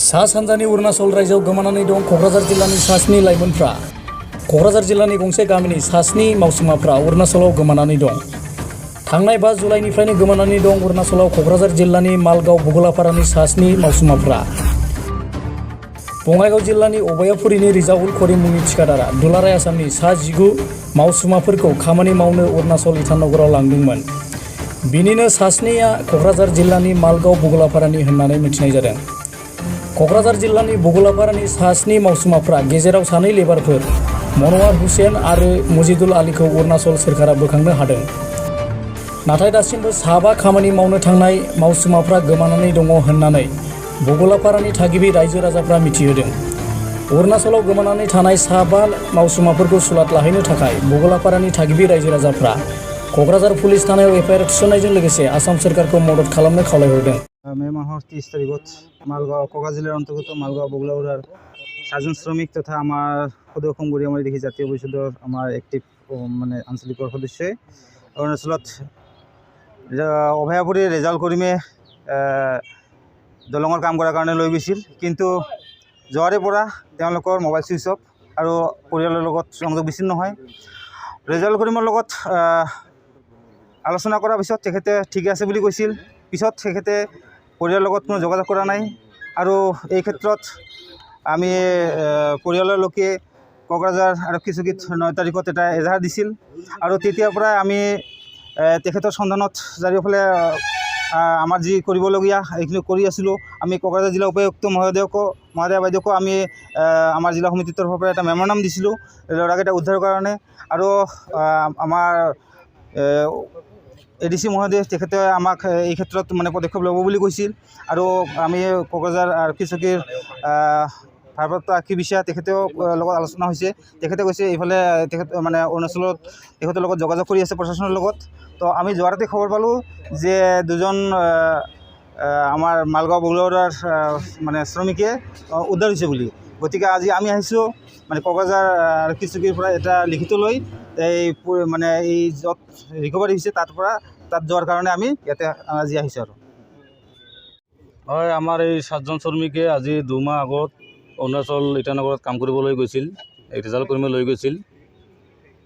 सा सानजानि अरुणाचल रायजोआव गोमानानै दं क'क्राझार जिल्लानि सास्नि लाइमोनफ्रा। क'क्राझार जिल्लानि गंसे गामिनि सास्नि मावसुमाफ्रा अरुणाचलाव गोमानानै दं। थांनाय 5 जुलाइनिफ्रायनो गोमानानै दं अरुणाचलाव क'क्राझार जिल्लानि मालगाव बुगलापारानि सास्नि मावसुमाफ्रा। बङाइगाव जिल्लानि अबयापुरिनि रिजाउल करिम मुंनि थिखादारा दुलाराय आसामनि सा 19 मावसुमाफोरखौ खामानि मावनो अरुणाचल इटानगराव लांदोंमोन। बिनिनो सास्निया क'क्राझार जिल्लानि मालगाव बुगलापारानि होननानै मिथिनाय जादों। क'क्राझार जिल्लानि बुगलापारानि सास्नि मावसुमाफ्रा गेजेराव सानै लेबारफोर मनवार हुसेन आरो मजिदुल आलीखौ अरुणाचल सोरखारा बोखांनो हादों। नाथाय दासिमबो साबा खामानि मावनो थांनाय मावसुमाफ्रा गोमानानै दङ होननानै बुगलापारानि थागिबि रायजो राजाफ्रा मिथिहोदों। अरुणाचलाव गोमानानै थानाय साबा मावसुमाफोरखौ सुलाद लाहैनो थाखाय बुगलापारानि थागिबि रायजो राजाफ्रा क'क्राझार पुलिस थानायाव एफआइआर थिसननायजों लोगोसे आसाम सोरखारखौ मदद खालामनो खावलायहरदों। मे माहर 30 तारिखत मालगाव क'क्राझार जिल्लार अंतर्गत मालगाव बगलापारार 7 श्रमिक तथा आमार सदर खुंगुरी आमार देखि जातीय परिषदर आमार एक्टिव माने आंचलिक सदस्य अरुणाचलत अभयापुरी रिजाउल करिमे दलंगर काम करार कारणे লৈ গৈছিল, কিন্তু যোৱাৰে পৰা তেওঁলোকৰ মোবাইল সুইচ অফ আৰু পৰিয়ালৰ লগত সংযোগ বিচ্ছিন্ন হয়। ৰিজাউল কৰিমৰ লগত আলোচনা কৰাৰ পিছত তেখেতে ঠিক আছে বুলি কৈছিল। পিছত তেখেতে পৰিয়ালৰ লগত কোনো যোগাযোগ কৰা নাই আৰু এই ক্ষেত্ৰত আমি পৰিয়ালৰ লোকে কোকৰাঝাৰ আৰক্ষী চকীত 9 তাৰিখত এটা এজাহাৰ দিছিল আৰু তেতিয়াৰ পৰা আমি তেখেতৰ সন্ধানত চাৰিওফালে আমাৰ যি কৰিবলগীয়া এইখিনি কৰি আছিলোঁ। আমি কোকৰাঝাৰ জিলা উপায়ুক্ত মহোদয়া বাইদেউকো আমি আমাৰ জিলা সমিতিৰ তৰফৰ পৰা এটা মেম'ৰাণ্ডাম দিছিলোঁ ল'ৰাকেইটা উদ্ধাৰৰ কাৰণে। আৰু আমাৰ এডিসি মহোদয় তেখেতে আমাক এই ক্ষেত্ৰত মানে পদক্ষেপ ল'ব বুলি কৈছিল আৰু আমি কোকৰাঝাৰ আৰক্ষী চকীৰ ভাৰপ্ৰাপ্ত আৰক্ষী বিষয়া তেখেতেও লগত আলোচনা হৈছে। তেখেতে কৈছে এইফালে তেখেত মানে অৰুণাচলত তেখেতৰ লগত যোগাযোগ কৰি আছে প্ৰশাসনৰ লগত। তো আমি যোৱাৰ ৰাতি খবৰ পালোঁ যে দুজন আমাৰ মালগাঁও বগলাপাৰাৰ মানে শ্ৰমিকে উদ্ধাৰ হৈছে বুলি। গতিকে আজি আমি আহিছোঁ মানে কোকৰাঝাৰ আৰক্ষী চকীৰ পৰা এটা লিখিত লৈ এই মানে এই য'ত ৰিকভাৰী হৈছে তাত যোৱাৰ কাৰণে আমি ইয়াতে আজি আহিছোঁ। আৰু হয়, আমাৰ এই 7জন শ্ৰমিকে আজি 2 মাহ আগত অৰুণাচল ইটানগৰত কাম কৰিবলৈ গৈছিল, ৰিজাল্ট কৰিব লৈ গৈছিল।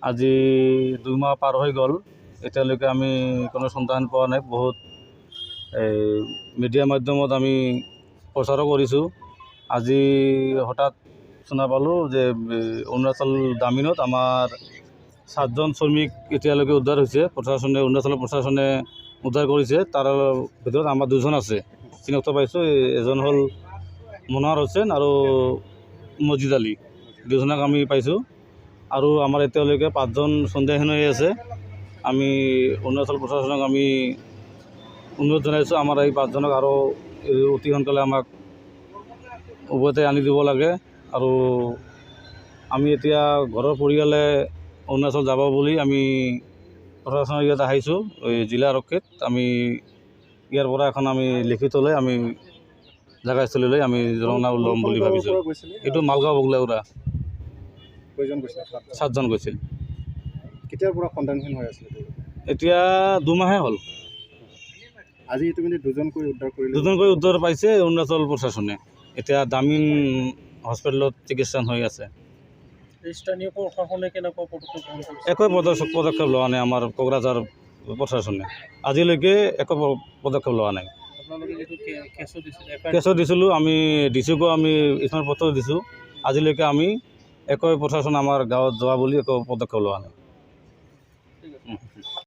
আজি 2 মাহ পাৰ হৈ গ'ল, এতিয়ালৈকে আমি কোনো সন্ধান পোৱা নাই। বহুত মিডিয়া মাধ্যমত আমি প্ৰচাৰো কৰিছোঁ। আজি হঠাৎ শুনা পালোঁ যে অৰুণাচল দামিনত আমাৰ 7জন শ্ৰমিক এতিয়ালৈকে উদ্ধাৰ হৈছে। অৰুণাচলৰ প্ৰশাসনে উদ্ধাৰ কৰিছে। তাৰ ভিতৰত আমাৰ 2জন আছে, চিনাক্ত পাইছোঁ। এজন হ'ল মনোৱাৰ হুছেইন আৰু মজিদ আলী, 2জনক আমি পাইছোঁ। আৰু আমাৰ এতিয়ালৈকে 5জন সন্দেহহীন হৈ আছে। আমি অৰুণাচল প্ৰশাসনক আমি অনুৰোধ জনাইছোঁ আমাৰ এই 5জনক আৰু অতি সোনকালে আমাক উভতাই আনি দিব লাগে। আৰু আমি এতিয়া ঘৰৰ পৰিয়ালে অৰুণাচল যাব বুলি আমি প্ৰশাসনৰ ইয়াত আহিছোঁ, জিলা আৰক্ষীত। আমি ইয়াৰ পৰা এখন আমি লিখিত লৈ আমি জাগাস্থলীলৈ আমি ৰওনা ল'ম বুলি ভাবিছোঁ। এইটো মালগাঁও বগলাপাৰা 7জন গৈছিল। কেতিয়াৰ পৰা সন্ধানহীন হৈ আছিল? এতিয়া 2 মাহে হ'ল। আজি তুমি 2জনকৈ উদ্ধাৰ কৰিলে? 2জনকৈ উদ্ধাৰ পাইছে অৰুণাচল প্ৰশাসনে। এতিয়া দামিন হস্পিটেলত চিকিৎসা হৈ আছে। স্থানীয় প্ৰশাসনে কেনেকুৱা পদক্ষেপ একো পদক্ষেপ লোৱা নাই আমাৰ কোকৰাঝাৰ প্ৰশাসনে। আজিলৈকে একো পদক্ষেপ লোৱা নাই। কেছো দিছিলোঁ, আমি ডিচিকো আমি স্মাৰক পত্ৰ দিছোঁ। আজিলৈকে আমি একো প্ৰশাসন আমাৰ গাঁৱত যোৱা বুলি একো পদক্ষেপ লোৱা নাই।